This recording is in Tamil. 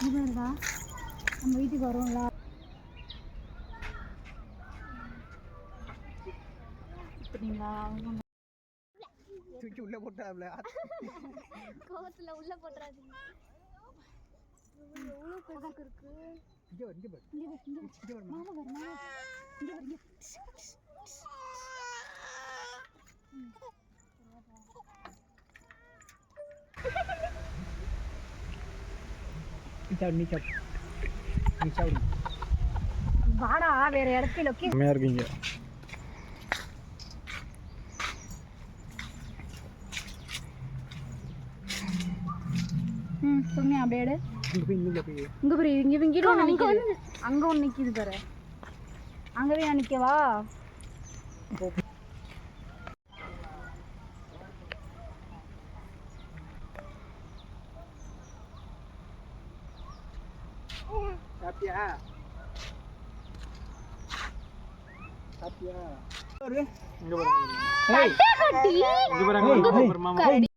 இவருடா நம்ம வீட்டுக்கு வருவோம்ல அப்படிங்களா தூக்கி உள்ள போட்டாப்ல கோவத்துல உள்ள போட்றாதீங்க எவ்வளவு பெருசு இருக்கு இங்க வா இங்க வா இங்க வா மாமா வர மாமா இங்க வா வாடா வேற இடத்துல லொகேஷன் இருக்கீங்க சும்மா அப்படியே எடு இங்க பாரு அங்க ஒண்ணு நிக்குது பாரு அங்கவே நான் நிக்கவா சாப்பிட்டியா சாப்பிட்டியா இங்க பாருங்க இங்க பாருங்க மாமா